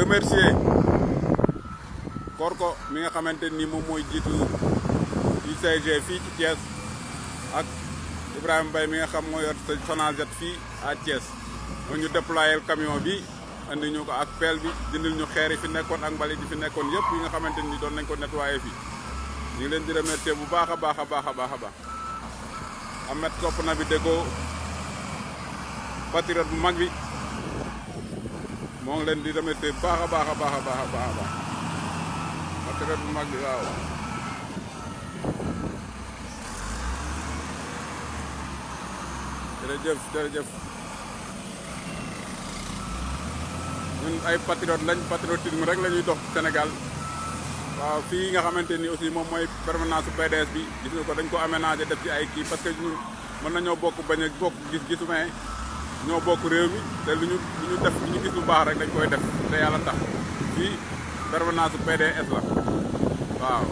remercier Korko mi nga xamante ni moom mooy jiitu UCG fii ci Thiès ak Ibrahima Mbaye mi nga xam mooy yor Sonaged fii à Thiès moo ñu déployer camion bi andi ñu ko ak pelle bi dindil ñu xeer yi fi nekkoon ak mbalit yi fi nekkoon yëpp yi nga xamante ni doon nañ ko nettoyer fii ñu ngi leen di remercier bu baax a baax a baax a baax a baax Ahmed Sopp na bi déggoo patriote bu mag bi moo ngi leen di remercier bu baax a baax a baax a baax a baax a baax patriote bu mag bi waaw jërëjëf jërëjëf ñun ay patriote lañ patriotisme rek la ñuy dox Sénégal waaw fii nga xamante ni aussi moom mooy permanence PDS bi gis nga ko dañ ko aménagé def ci ay kii parce que ñun mën nañoo bokk bañ a bokk gis-gisu mais ñoo bokk réew mi te lu ñu def lu ñu gis lu baax rek dañ koy def te yàlla tax fii permanence PDS la waaw